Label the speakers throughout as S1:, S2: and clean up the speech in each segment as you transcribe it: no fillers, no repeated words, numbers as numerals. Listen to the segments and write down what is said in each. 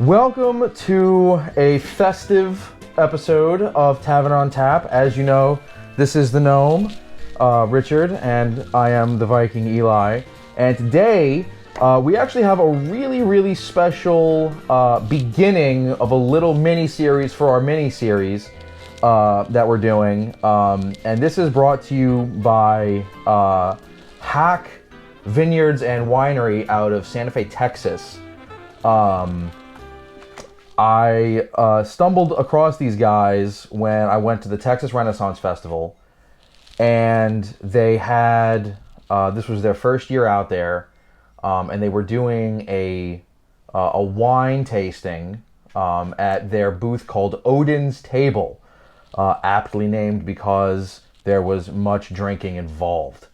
S1: Welcome to a festive episode of Tavern on Tap. As you know, this is the Gnome, Richard, and I am the Viking, Eli. And today, we actually have a really special beginning of a little mini-series for our mini-series that we're doing. And this is brought to you by Haak Vineyards and Winery out of Santa Fe, Texas. I stumbled across these guys when I went to the Texas Renaissance Festival, and they had, this was their first year out there, and they were doing a wine tasting at their booth called Odin's Table, aptly named because there was much drinking involved.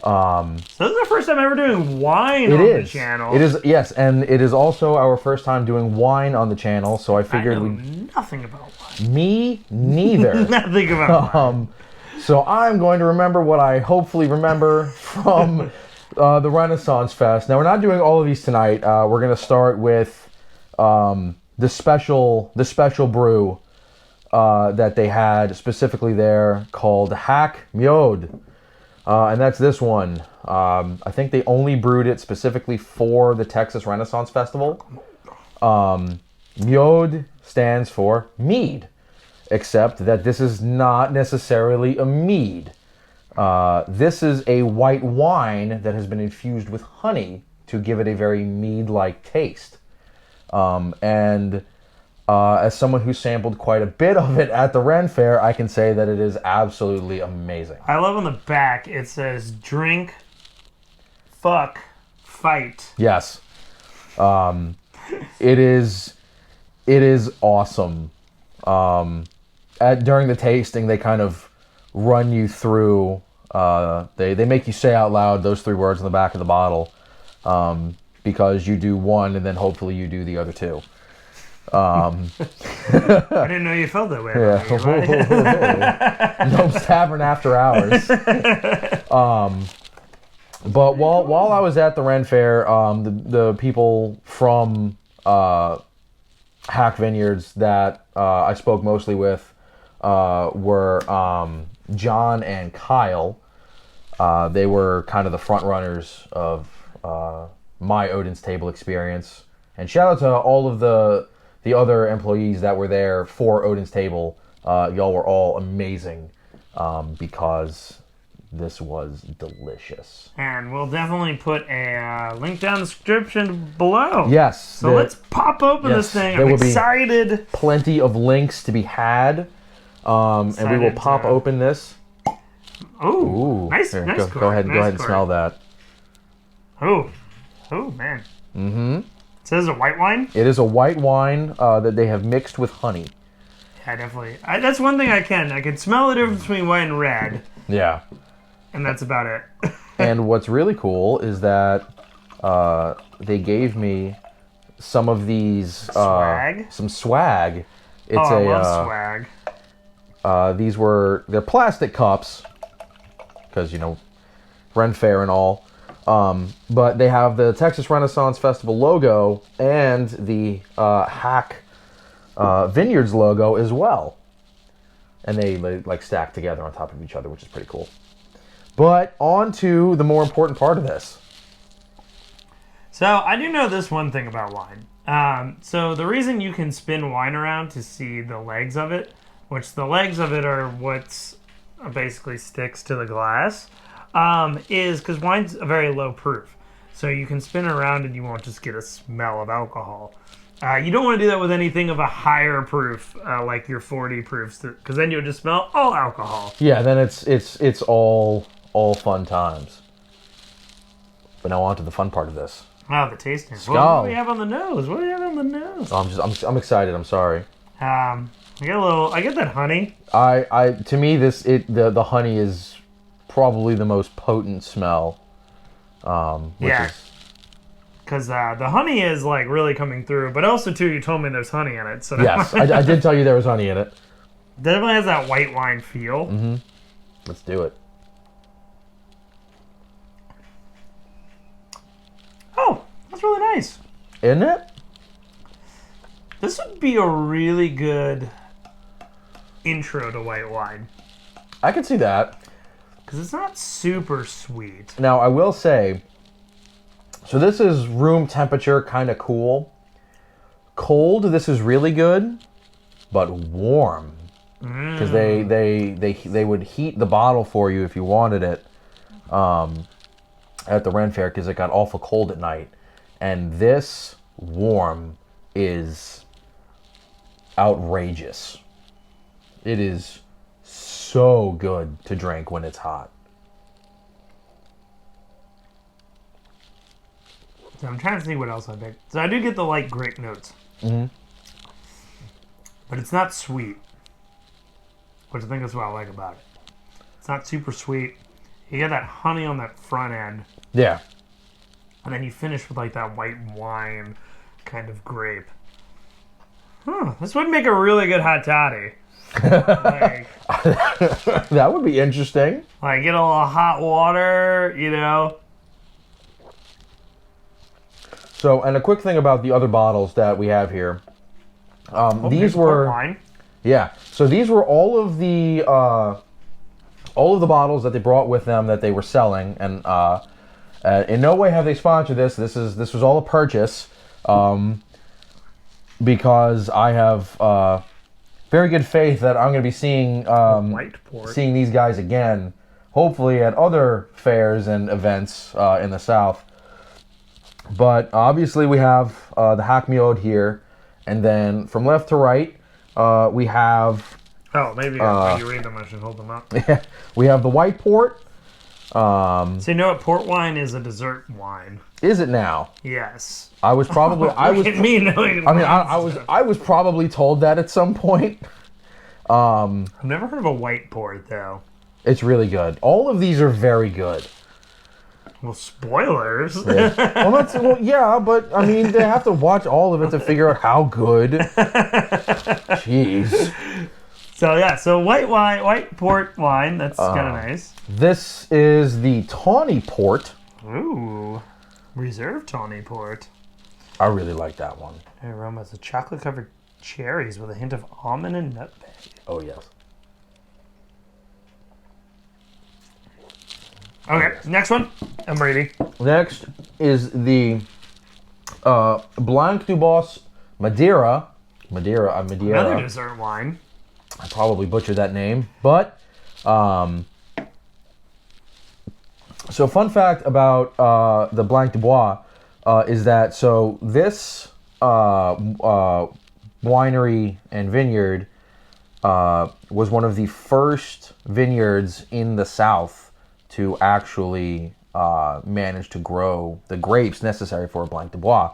S2: So this is the first time ever doing wine on the channel.
S1: It is, yes, and it is also our first time doing wine on the channel, so I figured
S2: I know nothing about wine.
S1: Me neither.
S2: Nothing about wine.
S1: So I'm going to remember what I hopefully remember from the Renaissance Fest. Now, we're not doing all of these tonight. We're going to start with the special brew that they had specifically there called Haak Mjod. And that's this one. I think they only brewed it specifically for the Texas Renaissance Festival. Mjod stands for mead, except that this is not necessarily a mead. This is a white wine that has been infused with honey to give it a very mead-like taste. As someone who sampled quite a bit of it at the Ren Fair, I can say that it is absolutely amazing.
S2: I love on the back, it says, drink, fuck, fight.
S1: Yes. It is awesome. During the tasting, they kind of run you through, they make you say out loud those three words on the back of the bottle, because you do one and then hopefully you do the other two.
S2: I didn't know you felt that way.
S1: Yeah. Gnome's Tavern after hours. But while I was at the Ren Fair, the people from Haak Vineyards that I spoke mostly with were John and Kyle. They were kind of the front runners of my Odin's Table experience. And shout out to all of the other employees that were there for Odin's Table. Y'all were all amazing because this was delicious.
S2: And we'll definitely put a link down in the description below.
S1: Yes.
S2: So let's pop open this thing. I'm excited.
S1: Plenty of links to be had. And we will pop open this.
S2: Ooh, nice.
S1: Here,
S2: nice
S1: go ahead and smell that.
S2: Oh man.
S1: Mm-hmm.
S2: So this is a white wine?
S1: It is a white wine that they have mixed with honey.
S2: Yeah, definitely. That's one thing I can smell the difference between white and red.
S1: Yeah.
S2: And that's about it.
S1: And what's really cool is that they gave me some of these...
S2: swag?
S1: Some swag. It's
S2: I love swag.
S1: They're plastic cups, because, Ren Fair and all. But they have the Texas Renaissance Festival logo and the Haak Vineyards logo as well. And they like stack together on top of each other, which is pretty cool. But on to the more important part of this.
S2: So I do know this one thing about wine. So the reason you can spin wine around to see the legs of it, which the legs of it are what's basically sticks to the glass, is because wine's a very low proof. So you can spin around and you won't just get a smell of alcohol. You don't want to do that with anything of a higher proof, like your 40 proofs, because then you'll just smell all alcohol.
S1: Yeah, then it's all fun times. But now on to the fun part of this.
S2: Oh, the tasting.
S1: Skull.
S2: What do we have on the nose? What do we have on the nose?
S1: Oh, I'm excited. I'm sorry.
S2: I get that honey.
S1: To me the honey is probably the most potent smell.
S2: Because the honey is like really coming through, but also too, you told me there's honey in it. So
S1: yes, I did tell you there was honey in it.
S2: Definitely has that white wine feel.
S1: Mm-hmm. Let's do it.
S2: Oh, that's really nice.
S1: Isn't it?
S2: This would be a really good intro to white wine.
S1: I can see that.
S2: Because it's not super sweet.
S1: Now, I will say, so this is room temperature, kind of cool. Cold, this is really good, but warm. Because they would heat the bottle for you if you wanted it at the Ren Fair, because it got awful cold at night. And this warm is outrageous. It is so good to drink when it's hot.
S2: So I'm trying to see what else I picked. So I do get the light grape notes.
S1: Mm-hmm.
S2: But it's not sweet. Which I think is what I like about it. It's not super sweet. You get that honey on that front end.
S1: Yeah.
S2: And then you finish with like that white wine kind of grape. This would make a really good hot toddy. Like,
S1: that would be interesting.
S2: Like get a little hot water, you know.
S1: So, and a quick thing about the other bottles that we have here. These were
S2: wine.
S1: Yeah. So these were all of the bottles that they brought with them that they were selling, and in no way have they sponsored this. This was all a purchase, because I have very good faith that I'm going to be seeing seeing these guys again, hopefully at other fairs and events in the South. But obviously we have the Haak Mjod here, and then from left to right we have.
S2: Oh, maybe when you read them, I should hold them up.
S1: Yeah, we have the white port.
S2: So you know what? Port wine is a dessert wine.
S1: Is it now?
S2: Yes.
S1: I was probably. I was.
S2: Look at me knowing.
S1: I mean, I was probably told that at some point.
S2: I've never heard of a white port though.
S1: It's really good. All of these are very good.
S2: Well, spoilers.
S1: Yeah. Well, yeah, but I mean, they have to watch all of it to figure out how good. Jeez.
S2: So yeah, so white port wine. That's kind of nice.
S1: This is the tawny port.
S2: Ooh, reserve tawny port.
S1: I really like that one.
S2: The aroma is chocolate-covered cherries with a hint of almond and nutmeg.
S1: Oh yes.
S2: Okay, next one. I'm ready.
S1: Next is the Blanc du Boss Madeira. Madeira.
S2: Another dessert wine.
S1: I probably butchered that name, but so fun fact about the Blanc du Bois is that so this winery and vineyard was one of the first vineyards in the South to actually manage to grow the grapes necessary for a Blanc du Bois.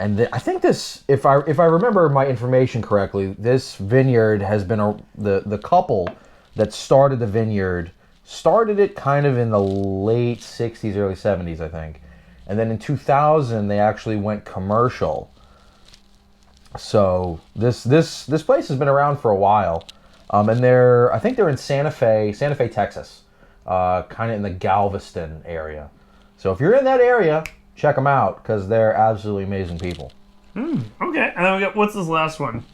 S1: And I think this, if I remember my information correctly, this vineyard has been the couple that started the vineyard started it kind of in the late 60s, early 70s, I think. And then in 2000, they actually went commercial. So this place has been around for a while. And I think they're in Santa Fe, Texas, kind of in the Galveston area. So if you're in that area, check them out because they're absolutely amazing people.
S2: Okay, and then we got, what's this last one?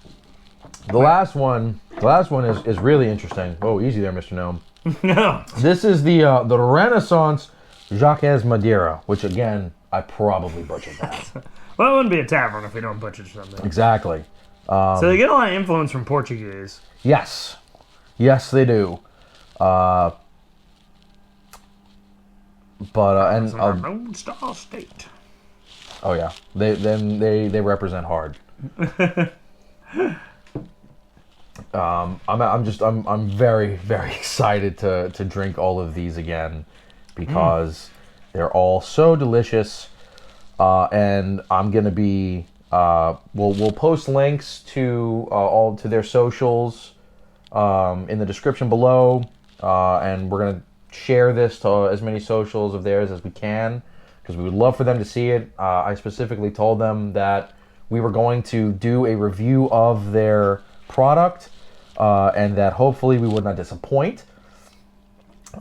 S1: The last one is really interesting. Oh, easy there, Mr. Gnome.
S2: No.
S1: This is the Renaissance Jacques Madeira, which again I probably butchered that.
S2: Well, it wouldn't be a tavern if we don't butcher something.
S1: Exactly.
S2: So they get a lot of influence from Portuguese.
S1: Yes, they do. But and
S2: Lone Star State.
S1: Oh yeah, they represent hard. I'm very, very excited to drink all of these again because they're all so delicious. And I'm gonna be we'll post links to all to their socials in the description below, and we're gonna share this to as many socials of theirs as we can because we would love for them to see it. I specifically told them that we were going to do a review of their product and that hopefully we would not disappoint,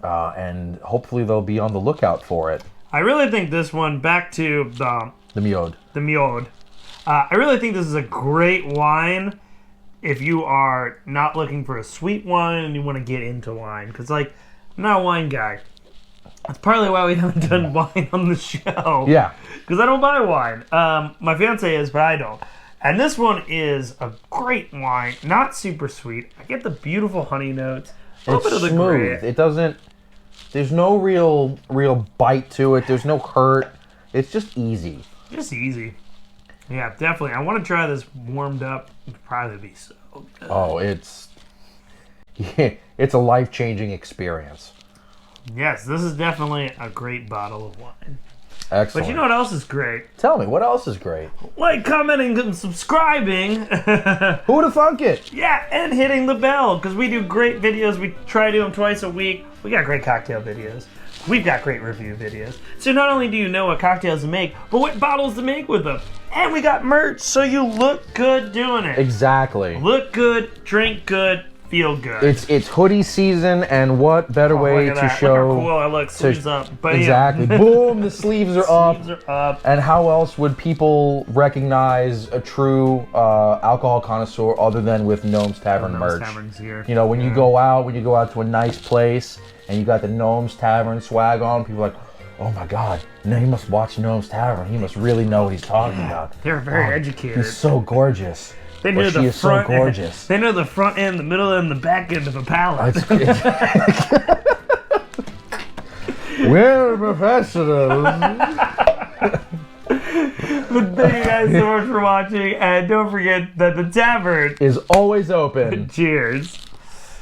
S1: and hopefully they'll be on the lookout for it.
S2: I really think this one, back to the
S1: Mjod.
S2: The Mjod. I really think this is a great wine if you are not looking for a sweet wine and you want to get into wine. Because, like, I'm not a wine guy. That's partly why we haven't done wine on the show.
S1: Yeah.
S2: Because I don't buy wine. My fiance is, but I don't. And this one is a great wine. Not super sweet. I get the beautiful honey notes. A little bit of the
S1: smooth.
S2: grape.
S1: It doesn't. There's no real bite to it. There's no hurt. It's just easy.
S2: Just easy. Yeah, definitely. I want to try this warmed up. It'd probably be so good.
S1: Oh, it's a life-changing experience.
S2: Yes, this is definitely a great bottle of wine.
S1: Excellent.
S2: But you know what else is great?
S1: Tell me, what else is great?
S2: Like, commenting, and subscribing.
S1: Who would have thunk it?
S2: Yeah, and hitting the bell, because we do great videos. We try to do them twice a week. We got great cocktail videos. We've got great review videos. So not only do you know what cocktails to make, but what bottles to make with them. And we got merch, so you look good doing it.
S1: Exactly.
S2: Look good, drink good, feel good.
S1: It's hoodie season, and what better way
S2: look at
S1: to
S2: that.
S1: show?
S2: Look how cool I look. Sleeves up. Bam.
S1: Exactly. Boom, the sleeves are up.
S2: Sleeves are up.
S1: And how else would people recognize a true alcohol connoisseur other than with Gnome's Tavern merch?
S2: Tavern's here.
S1: You know, when you go out to a nice place and you got the Gnome's Tavern swag on, people are like, oh my God, no, he must watch Gnome's Tavern. He must really know what he's talking about.
S2: They're very educated.
S1: He's so gorgeous.
S2: They know
S1: she
S2: the
S1: is
S2: front
S1: so gorgeous.
S2: They know the front end, the middle end, the back end of a pallet.
S1: We're professionals.
S2: But thank you guys so much for watching, and don't forget that the tavern
S1: is always open.
S2: Cheers.